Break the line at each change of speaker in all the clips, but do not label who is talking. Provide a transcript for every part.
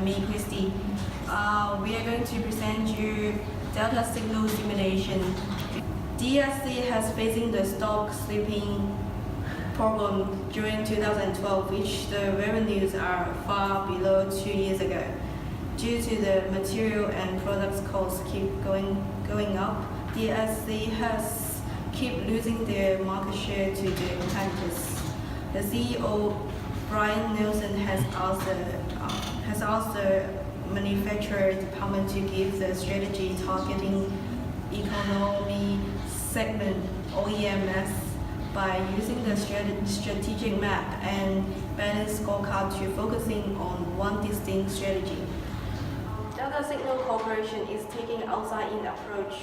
me, Christy. We are going to present you delta signal simulation. DSC has facing the stock slipping problem during 2012, which the revenues are far below 2 years ago. Due to the material and products costs keep going up, DSC has keep losing their market share to the competitors. The CEO, Brian Nelson, has asked the manufacturer department to give the strategy targeting economy segment OEMs by using the strategic map and balance scorecard to focusing on one distinct strategy. Delta Signal Corporation is taking outside-in approach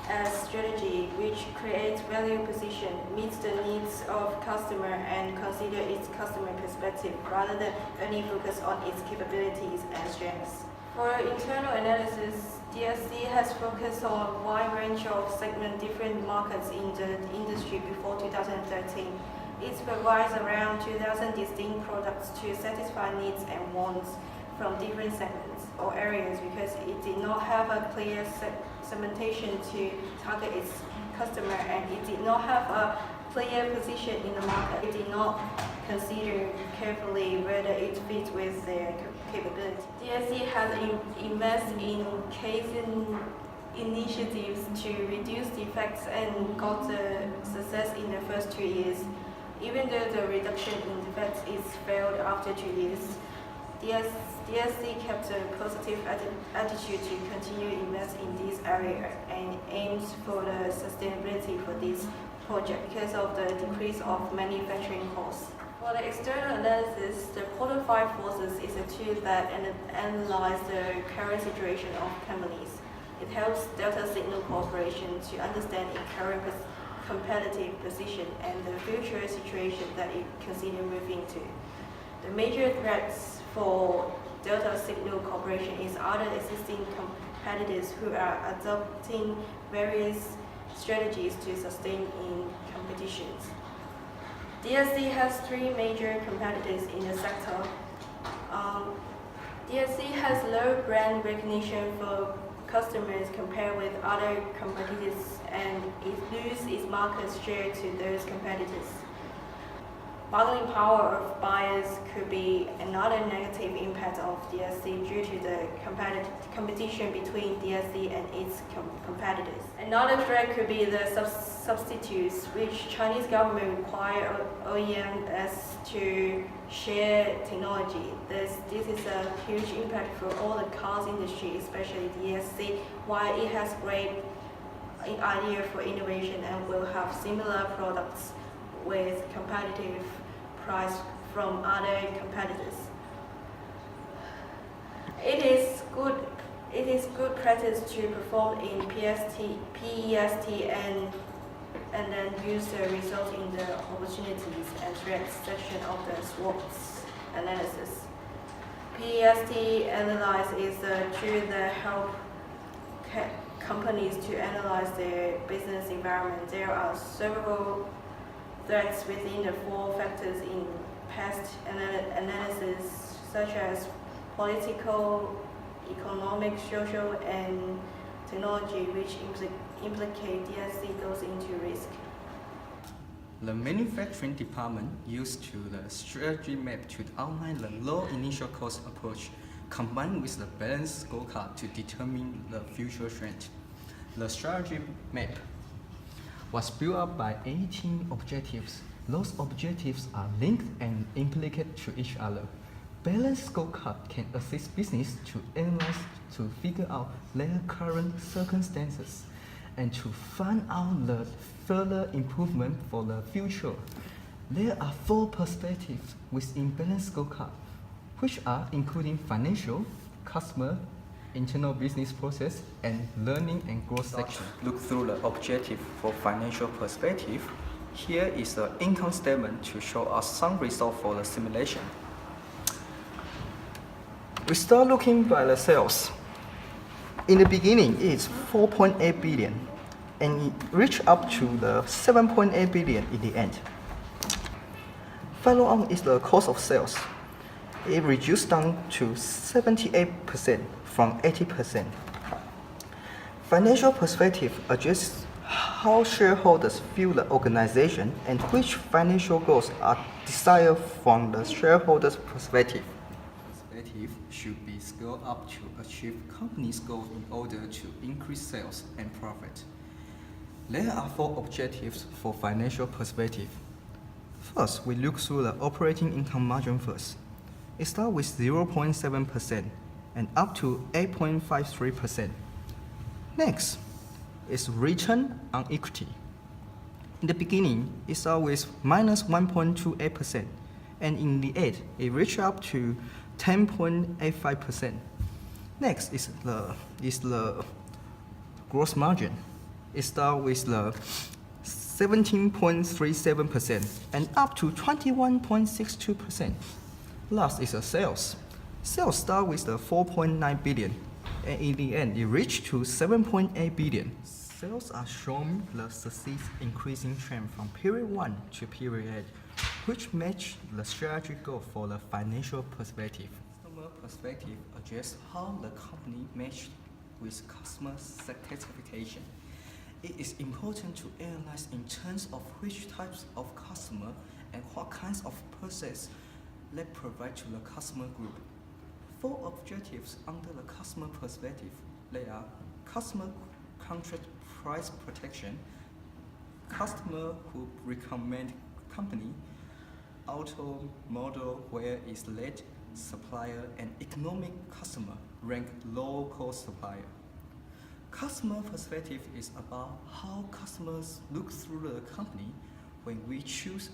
as strategy, which creates value position, meets the needs of customer, and consider its customer perspective rather than only focus on its capabilities and strengths. For internal analysis, DSC has focused on a wide range of segment different markets in the industry before 2013. It provides around 2,000 distinct products to satisfy needs and wants from different segments or areas because it did not have a clear segmentation to target its customer, and it did not have a clear position in the market. It did not consider carefully whether it fits with their capability. DSC has invested in case initiatives to reduce defects and got the success in the first 2 years. Even though the reduction in defects is failed after 2 years, DSC kept a positive attitude to continue to invest in this area and aims for the sustainability for this project because of the decrease of manufacturing costs. For the external analysis, the Portal 5 Forces is a tool that analyzes the current situation of companies. It helps Delta Signal Corporation to understand its current competitive position and the future situation that it considers moving to. The major threats for Delta Signal Corporation is other existing competitors who are adopting various strategies to sustain in competitions. DSC has 3 major competitors in the sector. DSC has low brand recognition for customers compared with other competitors, and it loses its market share to those competitors. Bargaining power of buyers could be another negative impact of DSC due to the competition between DSC and its competitors. Another threat could be the substitutes, which Chinese government require OEMs to share technology. This is a huge impact for all the cars industry, especially DSC, while it has great idea for innovation and will have similar products with competitive price from other competitors. It is good practice to perform in PEST and then use the results in the opportunities and threats section of the SWOT analysis. PEST analysis is a tool that helps companies to analyze their business environment. There are several threats within the 4 factors in past analysis, such as political, economic, social, and technology, which implicate DSC goes into risk.
The manufacturing department used the strategy map to outline the low initial cost approach combined with the balanced scorecard to determine the future trend. The strategy map was built up by 18 objectives. Those objectives are linked and implicate to each other. Balanced scorecard can assist business to analyze, to figure out their current circumstances, and to find out the further improvement for the future. There are 4 perspectives within balanced scorecard, which are including financial, customer, internal business process, and learning and growth section. Look through the objective for financial perspective. Here is the income statement to show us some result for the simulation. We start looking by the sales. In the beginning, it's 4.8 billion, and it reached up to the 7.8 billion in the end. Follow on is the cost of sales. it reduced down to 78% from 80%. Financial perspective addresses how shareholders view the organization and which financial goals are desired from the shareholders' perspective. Perspective should be scaled up to achieve company's goals in order to increase sales and profit. There are 4 objectives for financial perspective. First, we look through the operating income margin first. It starts with 0.7% and up to 8.53%. Next is return on equity. In the beginning, it starts with minus 1.28%, and in the end, it reaches up to 10.85%. Next is the gross margin. It starts with the 17.37% and up to 21.62%. Last is the sales. Sales start with the 4.9 billion, and in the end, it reached to 7.8 billion. Sales are showing the successive increasing trend from period 1 to period 8, which match the strategy goal for the financial perspective. Customer perspective addresses how the company matched with customer satisfaction. It is important to analyze in terms of which types of customer and what kinds of process they provide to the customer group. 4 objectives under the customer perspective. They are customer contract price protection, customer who recommend company, auto model where is lead supplier, and economic customer rank low cost supplier. Customer perspective is about how customers look through the company when we choose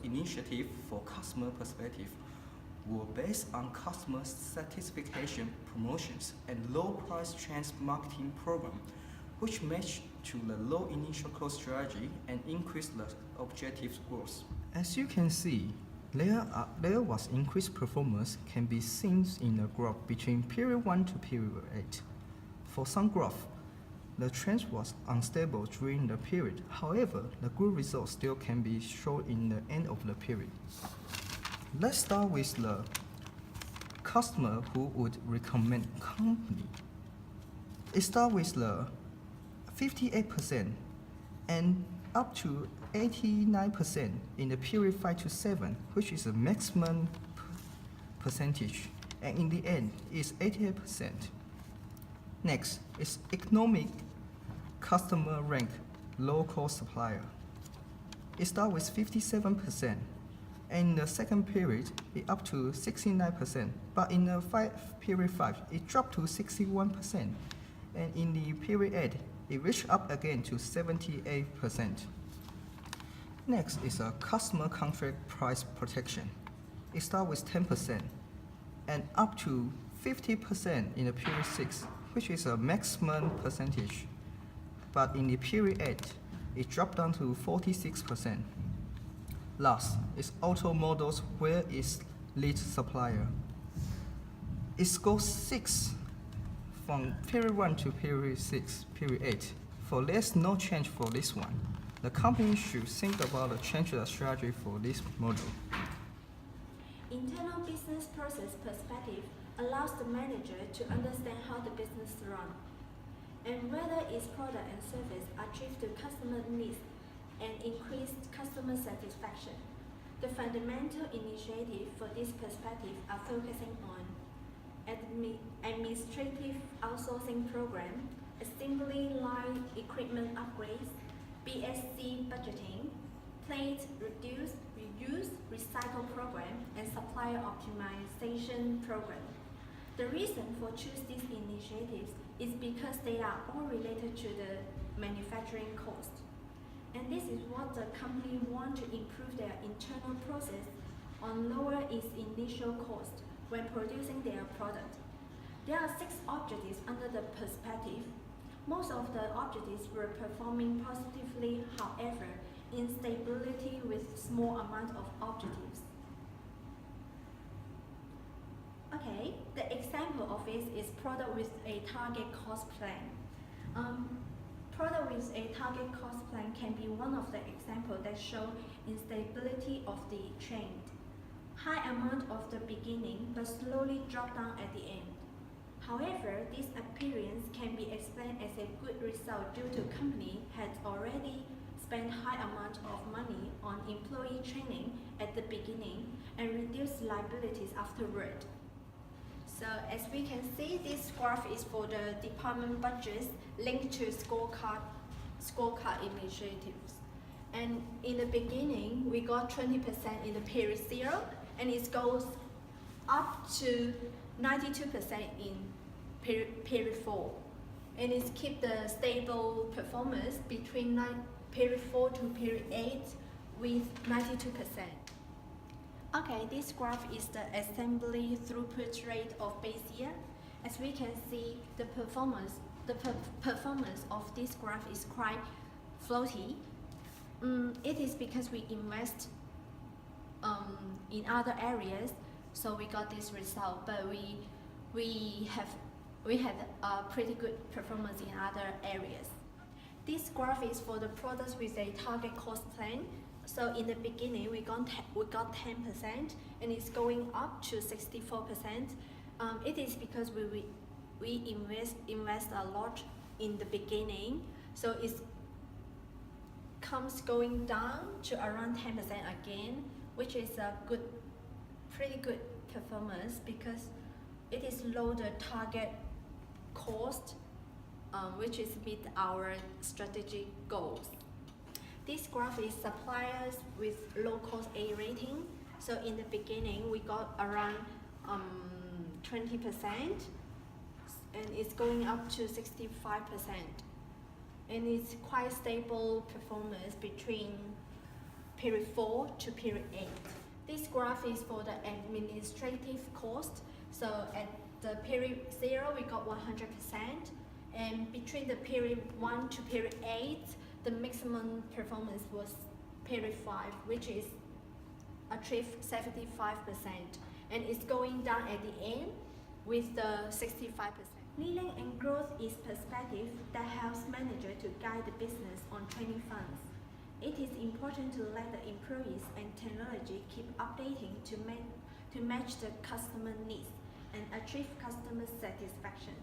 initiative for customer perspective were based on customer satisfaction promotions and low price trends marketing program, which match to the low initial cost strategy and increase the objectives growth. As you can see, there was increased performance can be seen in the graph between period 1 to period 8. For some graph, the trend was unstable during the period. However, the good results still can be shown in the end of the period. Let's start with the customer who would recommend company. It starts with the 58% and up to 89% in the period 5 to 7, which is the maximum percentage, and in the end is 88%. Next is economic customer rank low cost supplier. It starts with 57%, and in the second period it up to 69%, but in the period 5 it dropped to 61%, and in the period 8 it reached up again to 78%. Next is a customer contract price protection. It starts with 10% and up to 50% in the period 6, which is a maximum percentage. But in the period 8, it dropped down to 46%. Last is auto models where is lead supplier. It scores 6 from period 1 to period 8. For there's no change for this one. The company should think about the change of strategy for this model.
Internal business process perspective allows the manager to understand how the business runs and whether its product and service achieve the customer needs and increase customer satisfaction. The fundamental initiative for this perspective are focusing on administrative outsourcing program, assembly line equipment upgrades, BSC budgeting, plate reduce, reuse, recycle program, and supplier optimization program. The reason for choosing these initiatives is because they are all related to the manufacturing cost. And this is what the company wants to improve their internal process on lower its initial cost when producing their product. There are 6 objectives under the perspective. Most of the objectives were performing positively, however, instability with small amount of objectives. Okay, the example of it is product with a target cost plan. Product with a target cost plan can be one of the examples that show instability of the trend.
high amount of the beginning but slowly drop down at the end. However, this appearance can be explained as a good result due to company had already spent high amount of money on employee training at the beginning and reduced liabilities afterward. So as we can see, this graph is for the department budgets linked to scorecard initiatives. And in the beginning, we got 20% in the period 0, and it goes up to 92% in period 4. And it keeps the stable performance between period 4 to period 8 with 92%. Okay, this graph is the assembly throughput rate of base year. As we can see, the performance of this graph is quite floaty. It is because we invest in other areas, so we got this result. But we had a pretty good performance in other areas. This graph is for the products with a target cost plan. So in the beginning, we got 10%, and it's going up to 64%. It is because we invest a lot in the beginning, so it comes going down to around 10% again, which is a pretty good performance because it is low the target cost, which is meet our strategic goals. This graph is suppliers with low cost A rating. So in the beginning, we got around 20%, and it's going up to 65%. And it's quite stable performance between period 4 to period 8. This graph is for the administrative cost. So at the period 0, we got 100%. And between the period 1 to period 8, the maximum performance was period 5, which is achieved 75%. And it's going down at the end with the 65%. Learning and growth is perspective that helps manager to guide the business on training funds. It is important to let the employees and technology keep updating to match the customer needs and achieve customer satisfaction.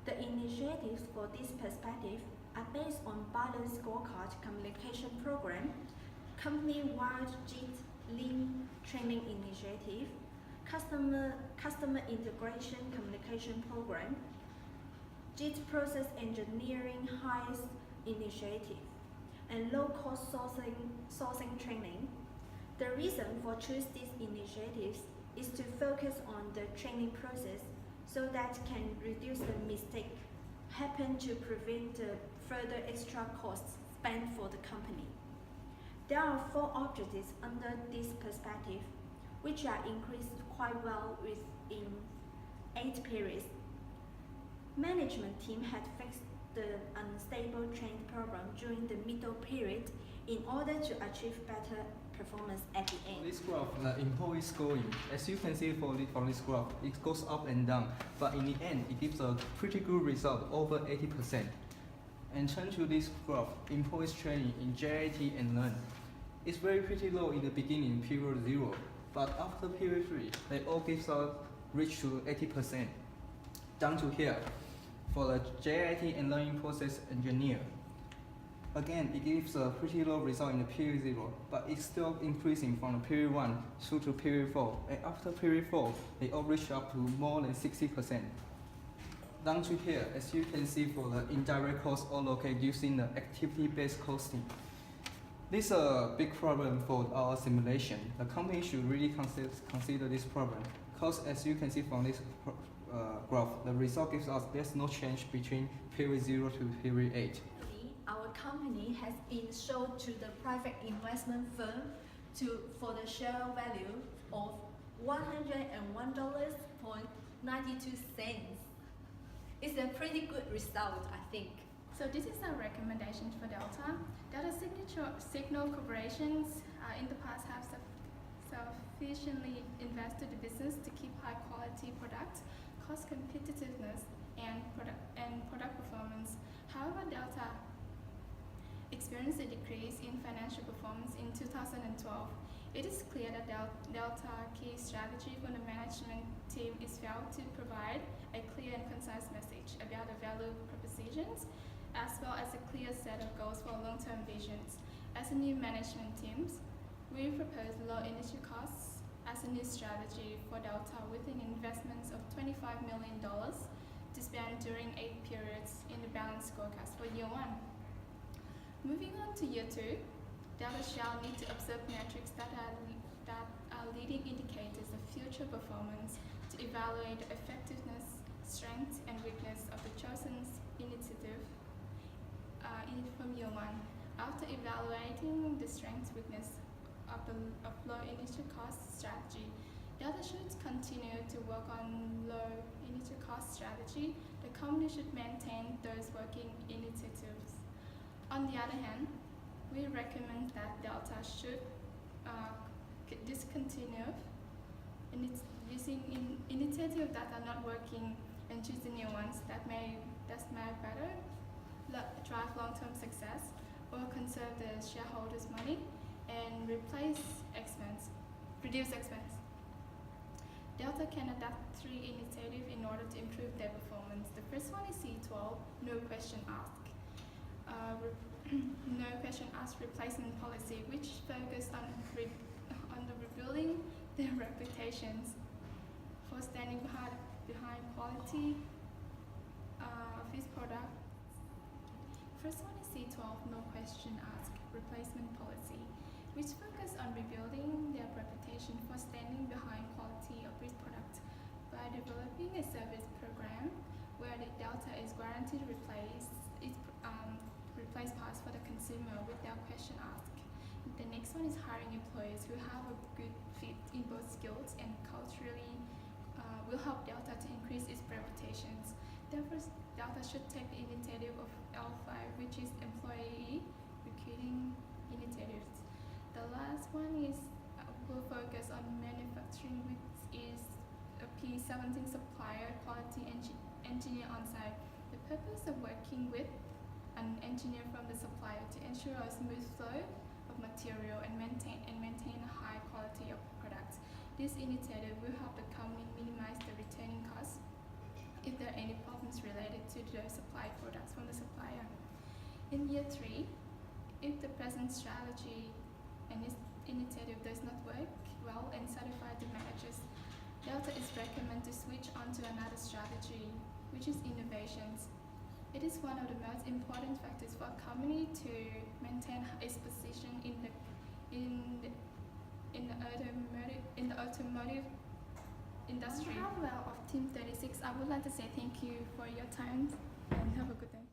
The initiatives for this perspective are based on balanced scorecard communication program, company-wide JIT Lean training initiative, customer integration communication program, JIT process engineering HICE initiative, and low-cost sourcing training. The reason for choosing these initiatives is to focus on the training process so that can reduce the mistake happen to prevent the further extra costs spent for the company. There are 4 objectives under this perspective, which are increased quite well within 8 periods. Management team had fixed the unstable training program during the middle period in order to achieve better performance at the end.
This graph, the employee scoring, as you can see from this graph, it goes up and down, but in the end, it gives a pretty good result, over 80%. And turn to this graph, employees training in JIT and Learn. It's very pretty low in the beginning, period 0, but after period 3, they all reach to 80%. Down to here, for the JIT and Learning Process Engineer. Again, it gives a pretty low result in the period 0, but it's still increasing from the period 1 through to period 4. And after period 4, they all reach up to more than 60%. Down to here, as you can see for the indirect costs all located using the activity-based costing. This is a big problem for our simulation. The company should really consider this problem, because as you can see from this graph, the result gives us there's no change between period 0 to period 8.
Our company has been sold to the private investment firm for the share value of $101.92. It's a pretty good result, I think.
So this is a recommendation for Delta. Delta Signal corporations in the past have sufficiently invested in business to keep high quality products, cost competitiveness, and product performance. However, Delta experienced a decrease in financial performance in 2012. It is clear that Delta key strategy for the management team is failed to provide a clear and concise message about the value propositions, as well as a clear set of goals for long-term visions. As a new management teams, we propose low initial costs as a new strategy for Delta with an investment of $25 million to spend during 8 periods in the balanced scorecast for year 1. Moving on to year 2, Delta shall need to observe metrics that are leading indicators of future performance to evaluate the effectiveness, strength, and weakness of the chosen initiative from year 1. After evaluating the strength weakness of low initial cost strategy, Delta should continue to work on low initial cost strategy. The company should maintain those working initiatives. On the other hand, we recommend that Delta should discontinue using initiatives that are not working and choose the new ones that may better drive long-term success or conserve the shareholders' money and reduce expense. Delta can adopt 3 initiatives in order to improve their performance. The first one is C12, no question asked. No question asked replacement policy, which focused on rebuilding their reputations for standing behind quality of its product. First one is C12, no question asked replacement policy, which focused on rebuilding their reputation for standing behind quality of its product by developing a service program where the Delta is guaranteed to replace parts for the consumer without question asked. The next one is hiring employees who have a good fit in both skills and culturally will help Delta to increase its reputations. Therefore, Delta should take the initiative of L5, which is employee recruiting initiatives. The last one is will focus on manufacturing, which is a P17 supplier quality engineer on site. The purpose of working with an engineer from the supplier to ensure a smooth flow of material and maintain a high quality of products. This initiative will help the company minimize the returning costs if there are any problems related to the supplied products from the supplier. In year 3, if the present strategy and this initiative does not work well and satisfy the managers, Delta is recommended to switch on to another strategy, which is innovations. It is one of the most important factors for a company to maintain its position in the automotive industry. On behalf of Team 36, I would like to say thank you for your time and have a good day.